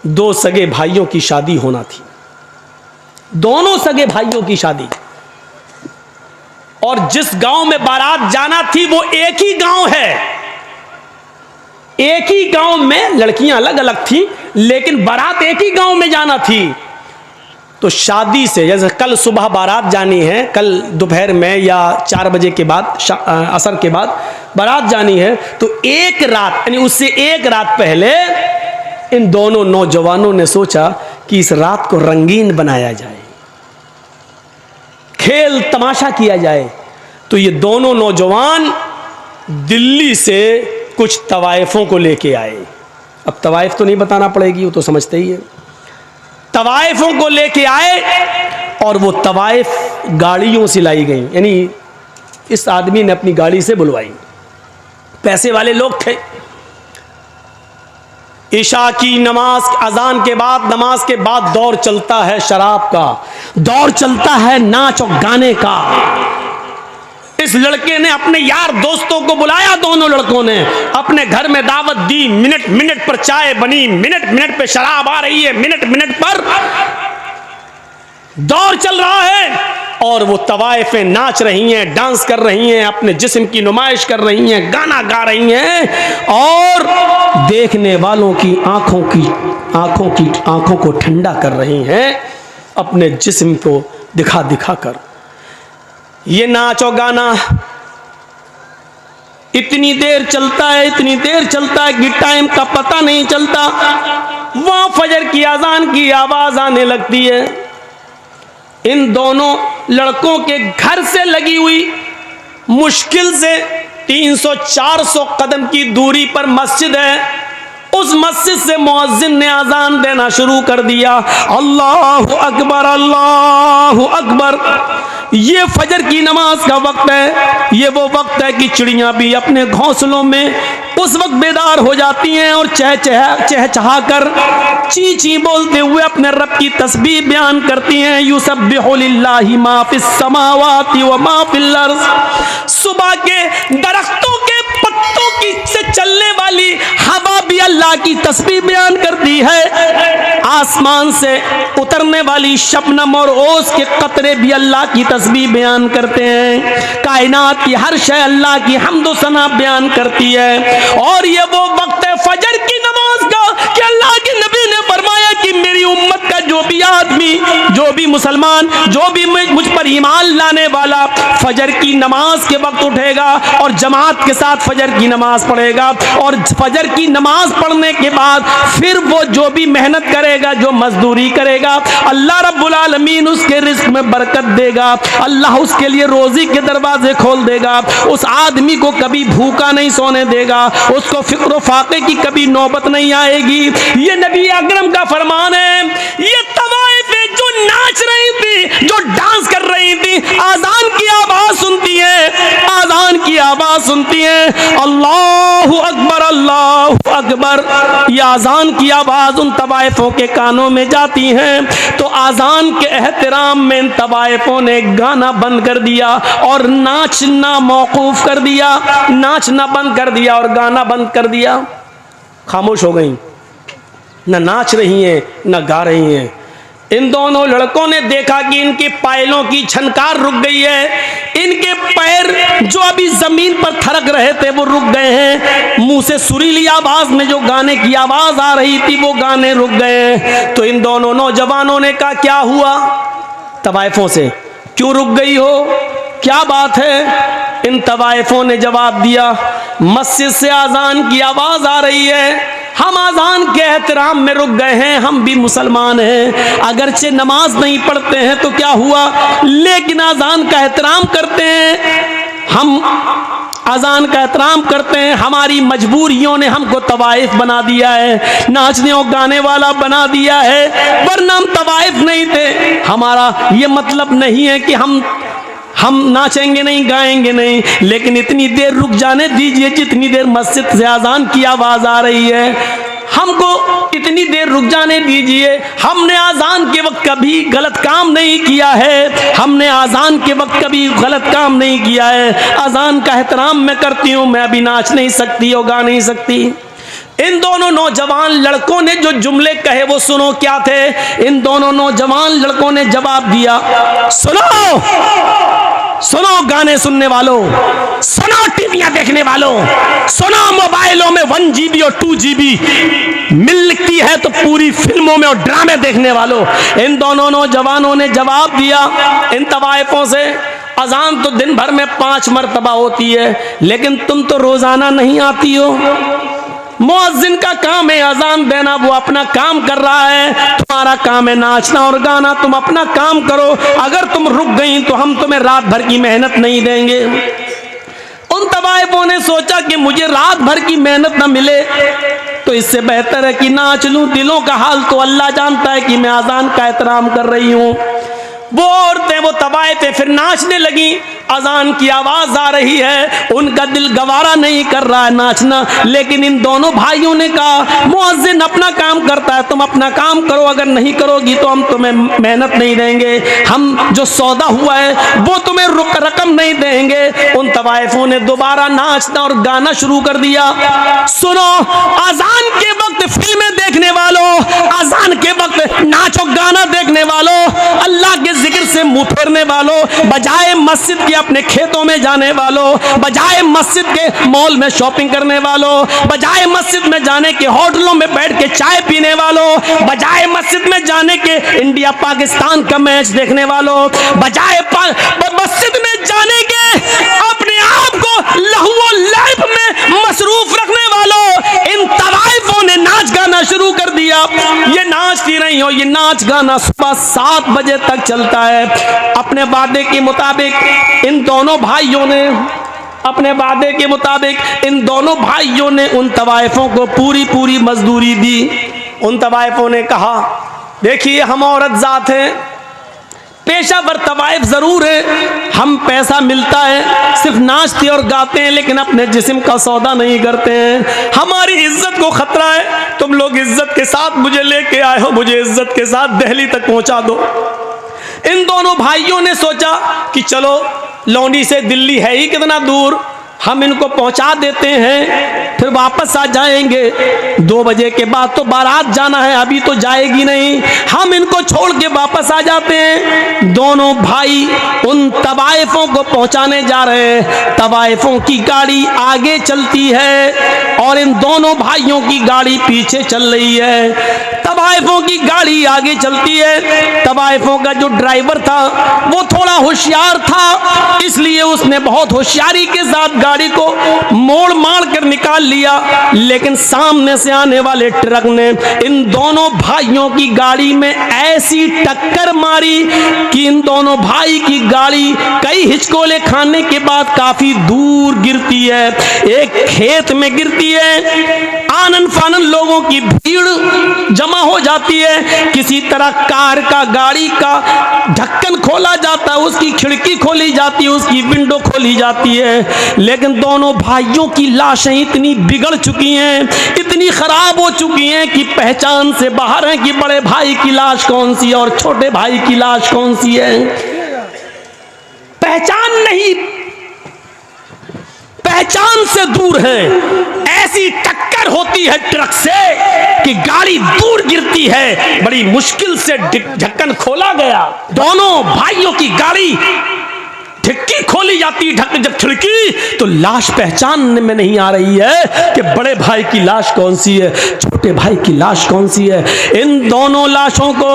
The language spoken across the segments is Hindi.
दो सगे भाइयों की शादी होना थी, दोनों सगे भाइयों की शादी। और जिस गांव में बारात जाना थी वो एक ही गांव है, एक ही गांव में, लड़कियां अलग अलग थी लेकिन बारात एक ही गांव में जाना थी। तो शादी से, जैसे कल सुबह बारात जानी है, कल दोपहर में या 4 बजे के बाद, असर के बाद बारात जानी है, तो एक रात यानी उससे एक रात पहले इन दोनों नौजवानों ने सोचा कि इस रात को रंगीन बनाया जाए, खेल तमाशा किया जाए। तो ये दोनों नौजवान दिल्ली से कुछ तवाइफों को लेके आए। अब तवाइफ तो नहीं बताना पड़ेगी, वो तो समझते ही है। तवाइफों को लेके आए और वो तवाइफ गाड़ियों से लाई गई, यानी इस आदमी ने अपनी गाड़ी से बुलवाई, पैसे वाले लोग थे। ईशा की नमाज, अजान के बाद, नमाज के बाद दौर चलता है शराब का, दौर चलता है नाच और गाने का। इस लड़के ने अपने यार दोस्तों को बुलाया, दोनों लड़कों ने अपने घर में दावत दी, मिनट मिनट पर चाय बनी, मिनट मिनट पे शराब आ रही है, मिनट मिनट पर दौर चल रहा है। और वो तवाइफें नाच रही हैं, डांस कर रही हैं, अपने जिस्म की नुमाइश कर रही हैं, गाना गा रही हैं और देखने वालों की आंखों को ठंडा कर रही हैं अपने जिस्म को दिखा दिखा कर। ये नाच और गाना इतनी देर चलता है, इतनी देर चलता है कि टाइम का पता नहीं चलता। वहां फजर की अजान की आवाज आने लगती है। इन दोनों लड़कों के घर से लगी हुई मुश्किल से 300-400 कदम की दूरी पर मस्जिद है। उस मस्जिद से मुअज्जिन ने अजान देना शुरू कर दिया, अल्लाहु अकबर, अल्लाहु अकबर। ये फजर की नमाज का वक्त है। ये वो वक्त है कि चिड़ियां भी अपने घोंसलों में उस वक्त बेदार हो जाती हैं और चहचहा कर ची ची बोलते हुए अपने रब की तस्बीह बयान करती हैं। युसब्बिहु लिल्लाहि मा फिस समावाति व मा फिल अर्ज़। सुबह के दरख्तों के पत्तों की से चलने वाली हवा भी अल्लाह की तस्बीह बयान करती है। आसमान से उतरने वाली शबनम और ओस के कतरे भी अल्लाह की तस्बीह बयान करते हैं। कायनात की हर शय अल्लाह की हम्द व सना बयान करती है। और ये वो वक्त है फजर की नमाज का कि अल्लाह के नबी ने फरमाया कि मेरी उम्मत का जो भी आदमी, जो भी मुसलमान, जो भी मुझ पर ईमान लाने वाला फजर की नमाज के वक्त उठेगा और जमात के साथ फजर की नमाज पढ़ेगा और फजर की नमाज पढ़ने के बाद फिर वो जो भी मेहनत करेगा, जो मजदूरी करेगा, अल्लाह रब्बुल आलमीन उसके रिस्क में बरकत देगा। अल्लाह उसके लिए रोजी के दरवाजे खोल देगा। उस आदमी को कभी भूखा नहीं सोने देगा, उसको फिक्र फाके की कभी नौबत नहीं आएगी। ये नबी अकरम का फरमान है। ये तवाइफें जो नाच रही थी, जो डांस कर रही थी, आजान की आवाज सुनती है, आजान की आवाज सुनती है, अल्लाहु अकबर, अल्लाहु अकबर। ये आजान की आवाज उन तवाइफों के कानों में जाती है तो आजान के एहतराम में इन तवाइफों ने गाना बंद कर दिया और नाचना मौकूफ कर दिया, नाचना बंद कर दिया और गाना बंद कर दिया। खामोश हो गई, न नाच रही हैं न गा रही हैं। इन दोनों लड़कों ने देखा कि इनके पायलों की छनकार रुक गई है, इनके पैर जो अभी जमीन पर थरक रहे थे वो रुक गए हैं, मुंह से सुरीली आवाज में जो गाने की आवाज आ रही थी वो गाने रुक गए हैं। तो इन दोनों नौजवानों ने कहा क्या हुआ? तवाइफों से, क्यों रुक गई हो, क्या बात है? इन तवाइफों ने जवाब दिया, मस्जिद से आजान की आवाज आ रही है, हम आजान के एहतराम में रुक गए हैं, हम भी मुसलमान हैं, अगरचे नमाज नहीं पढ़ते हैं तो क्या हुआ, लेकिन आजान का एहतराम करते हैं, हम आजान का एहतराम करते हैं। हमारी मजबूरियों ने हमको तवाइफ बना दिया है, नाचने और गाने वाला बना दिया है, वरना हम तवाइफ नहीं थे। हमारा ये मतलब नहीं है कि हम नाचेंगे नहीं, गाएंगे नहीं, लेकिन इतनी देर रुक जाने दीजिए जितनी देर मस्जिद से आजान की आवाज आ रही है, हमको इतनी देर रुक जाने दीजिए। हमने आजान के वक्त कभी गलत काम नहीं किया है, हमने आजान के वक्त कभी गलत काम नहीं किया है। आजान का एहतराम मैं करती हूँ, मैं अभी नाच नहीं सकती और गा नहीं सकती। इन दोनों नौजवान लड़कों ने जो जुमले कहे वो सुनो क्या थे। इन दोनों नौजवान लड़कों ने जवाब दिया, सुनो सुनो गाने सुनने वालों, सुनो टीवियां देखने वालों, सुनो मोबाइलों में 1 GB और 2 GB मिलती है तो पूरी फिल्मों में और ड्रामे देखने वालों। इन दोनों नौजवानों ने जवाब दिया इन तवाइफों से, अजान तो दिन भर में 5 मरतबा होती है, लेकिन तुम तो रोजाना नहीं आती हो। मुअज्जिन का काम है अजान देना, वो अपना काम कर रहा है, तुम्हारा काम है नाचना और गाना, तुम अपना काम करो। अगर तुम रुक गई तो हम तुम्हें रात भर की मेहनत नहीं देंगे। उन तवाइफों ने सोचा कि मुझे रात भर की मेहनत न मिले तो इससे बेहतर है कि नाच लूं। दिलों का हाल तो अल्लाह जानता है कि मैं अजान का एहतराम कर रही हूं। वो औरतें, वो तवाइफें फिर नाचने लगी। अजान की आवाज आ रही है, उनका दिल गवारा नहीं कर रहा है नाचना, लेकिन इन दोनों भाइयों ने कहा मुअज्जिन अपना काम करता है, तुम अपना काम करो, अगर नहीं करोगी तो हम तुम्हें मेहनत नहीं देंगे, हम जो सौदा हुआ है वो तुम्हें रकम नहीं देंगे। उन तवाइफों ने दोबारा नाचना और गाना शुरू कर दिया। सुनो, अजान के वक्त फिल्में देखने वालों, अजान के वक्त नाचो गाना देखने वालों, अल्लाह के जिक्र से मुंह फेरने वालों, बजाय मस्जिद के अपने खेतों में जाने वालों, बजाय मस्जिद के मॉल में शॉपिंग करने वालों, बजाय मस्जिद में जाने के होटलों में बैठ के चाय पीने वालों, बजाय मस्जिद में जाने के इंडिया पाकिस्तान का मैच देखने वालों, बजाय मस्जिद में जाने के अपने आप को लहू और लैब में मसरूफ रखने वालों, इन तवाइफों ने नाच गाना शुरू कर दिया। ये नाचती रही हो, ये नाच गाना सुबह 7 बजे तक चलता है। अपने वादे के मुताबिक इन दोनों भाइयों ने, अपने वादे के मुताबिक इन दोनों भाइयों ने उन तवाइफों को पूरी पूरी मजदूरी दी। उन तवाइफों ने कहा, देखिए हम औरत जात हैं, पेशावर तवाइफ जरूर है, हम पैसा मिलता है, सिर्फ नाचते और गाते हैं, लेकिन अपने जिस्म का सौदा नहीं करते हैं। हमारी इज्जत को खतरा है, तुम लोग इज्जत के साथ मुझे लेके आए हो, मुझे इज्जत के साथ दिल्ली तक पहुंचा दो। इन दोनों भाइयों ने सोचा कि चलो लौंडी से दिल्ली है ही कितना दूर, हम इनको पहुंचा देते हैं, फिर वापस आ जाएंगे। 2 बजे के बाद तो बारात जाना है, अभी तो जाएगी नहीं, हम इनको छोड़ के वापस आ जाते हैं। दोनों भाई उन तवाइफों को पहुंचाने जा रहे हैं। तवाइफों की गाड़ी आगे चलती है और इन दोनों भाइयों की गाड़ी पीछे चल रही है। तवाइफों की गाड़ी आगे चलती है। तवाइफों का जो ड्राइवर था वो थोड़ा होशियार था, इसलिए उसने बहुत होशियारी के साथ गाड़ी को मोड़ मार कर निकाल लिया, लेकिन सामने से आने वाले ट्रक ने इन दोनों भाइयों की गाड़ी में ऐसी टक्कर मारी कि इन दोनों भाई की गाड़ी कई हिचकोले खाने के बाद काफी दूर गिरती है, एक खेत में गिरती है। आनन फानन लोगों की भीड़ जमा हो जाती है। किसी तरह कार का, गाड़ी का ढक्कन खोला जाता है, उसकी खिड़की खोली जाती है, उसकी विंडो खोली जाती है, लेकिन दोनों भाइयों की लाशें इतनी बिगड़ चुकी हैं, इतनी खराब हो चुकी हैं कि पहचान से बाहर है कि बड़े भाई की लाश कौन सी है और छोटे भाई की लाश कौन सी है। पहचान नहीं, पहचान से दूर है। ऐसी टक्कर होती है ट्रक से कि गाड़ी दूर गिरती है, बड़ी मुश्किल से ढक्कन खोला गया। दोनों भाइयों की गाड़ी खिड़की खोली जाती, जब खिड़की तो लाश पहचानने में नहीं आ रही है कि बड़े भाई की लाश कौन सी है, छोटे भाई की लाश कौन सी है। इन दोनों लाशों को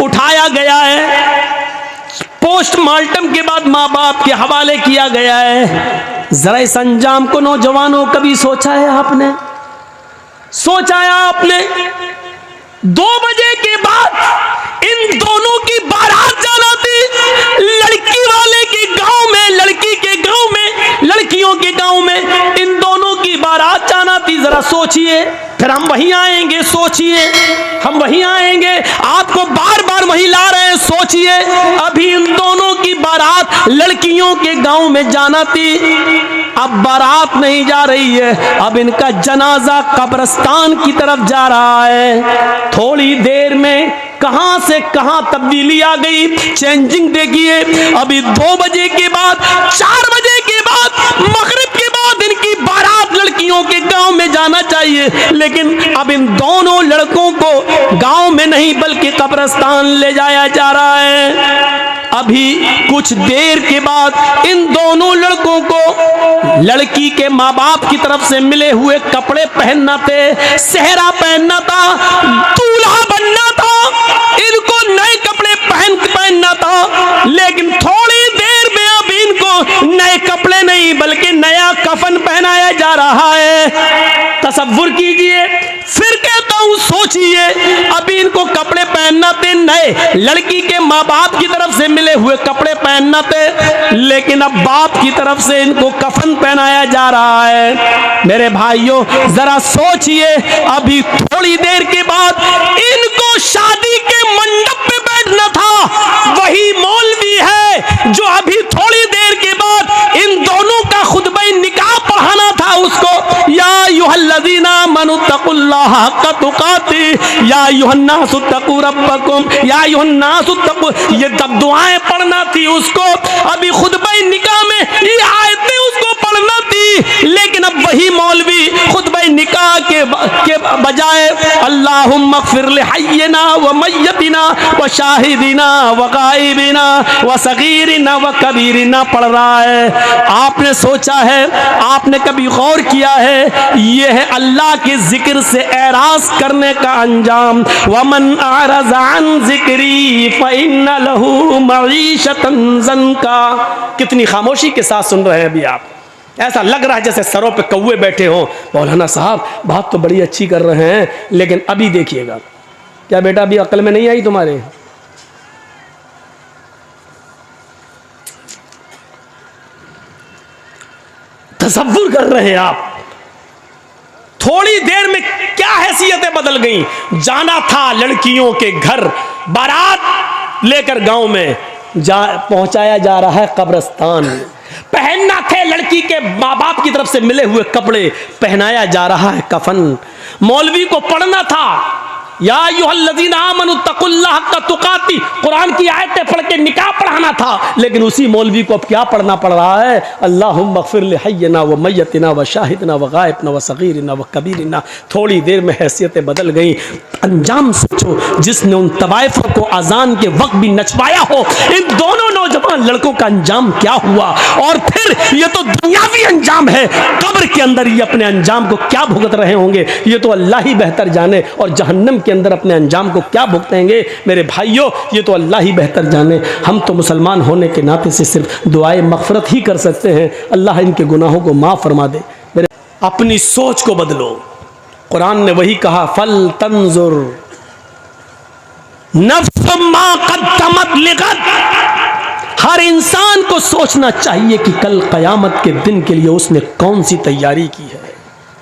उठाया गया है, पोस्टमार्टम के बाद माँ बाप के हवाले किया गया है। जरा इस अंजाम को नौजवानों कभी सोचा है आपने? सोचा है आपने? 2 बजे के बाद इन दोनों की बारात जाना थी, लड़की वाले के गांव में, लड़की के गांव में, लड़कियों के गांव में इन दोनों की बारात जाना थी। जरा सोचिए, फिर हम वहीं आएंगे, सोचिए हम वहीं आएंगे, आपको बार बार वहीं ला रहे हैं, सोचिए। अभी इन दोनों की बारात लड़कियों के गांव में जाना थी, अब बारात नहीं जा रही है, अब इनका जनाजा कब्रिस्तान की तरफ जा रहा है। थोड़ी देर में कहां से कहां तब्दीली आ गई, चेंजिंग देखिए। अभी 2 बजे के बाद, 4 बजे के बाद, मगरिब के बाद इनकी बारात खूबसूरत लड़कियों के गांव में जाना चाहिए, लेकिन अब इन दोनों लड़कों को गांव में नहीं बल्कि कब्रिस्तान ले जाया जा रहा है। अभी कुछ देर के बाद इन दोनों लड़कों को लड़की के माँ बाप की तरफ से मिले हुए कपड़े पहनना थे, सेहरा पहनना था, दूल्हा बनना था, इनको नए कपड़े पहनना था। लेकिन थोड़ी देर में अब इनको नए कपड़े नहीं बल्कि नया कफन पहनाया जा रहा है। तसव्वुर कीजिए, फिर कहता हूं सोचिए, अभी इनको कपड़े पहनना थे नए, लड़की के माँ बाप की तरफ से मिले हुए कपड़े पहनना थे, लेकिन अब बाप की तरफ से इनको कफन पहनाया जा रहा है। मेरे भाइयों जरा सोचिए, अभी थोड़ी देर के बाद इनको शादी के मंडप पे बैठना था, वही मौलवी है जो अभी थोड़ी देर के बाद इन दोनों का खुतबा निकाह पढ़ाना था उसको। या अय्युहल्लज़ीना आमनुत्तकुल्लाह हक़्क़ तुक़ातिह या अय्युहन्नासुत्तक़ू रब्बकुम या अय्युहन्नासुत्तक़ू, ये तब दुआएं पढ़ना थी उसको। अभी खुतबा निकाह में ये आयतें उसको पढ़ना थी, लेकिन अब वही मौलवी खुतबा निकाह के बजाय अल्लाहुम्मा ग़फ़िर लिहय्यिना व मय्यतिना व शाहिदिना व गाइबिना व सगीरिना व कबीरिना पढ़ रहा है। आपने सोचा है, आपने कभी गौर किया है, यह है अल्लाह के जिक्र से एराज करने का अंजाम। वमन अरज़ अन ज़िक्री फ़इन्न लहू मईशतन ज़ंका। कितनी खामोशी के साथ सुन रहे हैं अभी आप, ऐसा लग रहा है जैसे सरों पे कौवे बैठे हों। मौलाना साहब बात तो बड़ी अच्छी कर रहे हैं, लेकिन अभी देखिएगा। क्या बेटा अभी अक्ल में नहीं आई तुम्हारे? तसव्वुर कर रहे हैं आप, थोड़ी देर में क्या हैसियतें बदल गई। जाना था लड़कियों के घर, बारात लेकर गांव में पहुंचाया जा रहा है कब्रिस्तान। पहनना थे लड़की के माँ बाप की तरफ से मिले हुए कपड़े, पहनाया जा रहा है कफन। मौलवी को पढ़ना था या अय्युहल्लज़ीना आमनुत्तकुल्लाह हक़्क़ तुक़ातिह, कुरान की आयतें पढ़ के निकाह पढ़ाना था, लेकिन उसी मौलवी को अब क्या पढ़ना पड़ रहा है? अल्लाहुम्मा ग़फ़िर लिहय्यिना व मय्यतिना व शाहिदिना व गाइबिना व सगीरिना व कबीरिना। थोड़ी देर में हैसियतें बदल गई। अंजाम सोचो, जिसने उन तवाइफ़ों को अजान के वक्त भी नचवाया हो, इन दोनों नौजवान लड़कों का अंजाम क्या हुआ। और फिर ये तो दुनियावी अंजाम है, कब्र के अंदर ये अपने अंजाम को क्या भुगत रहे होंगे, ये तो अल्लाह ही बेहतर जाने। और जहन्नम के अंदर अपने अंजाम को क्या भुगतेंगे मेरे भाइयों, ये तो अल्लाह ही बेहतर जाने। हम तो मुसलमान होने के नाते से सिर्फ दुआए मग़फ़िरत ही कर सकते हैं, अल्लाह इनके गुनाहों को माफ़ फरमा दे। मेरे अपनी सोच को बदलो। कुरान ने वही कहा, फल तंजुर नफ्स मा क़द्दमत लिग़द। हर इंसान को सोचना चाहिए कि कल क़यामत के दिन के लिए उसने कौन सी तैयारी की है।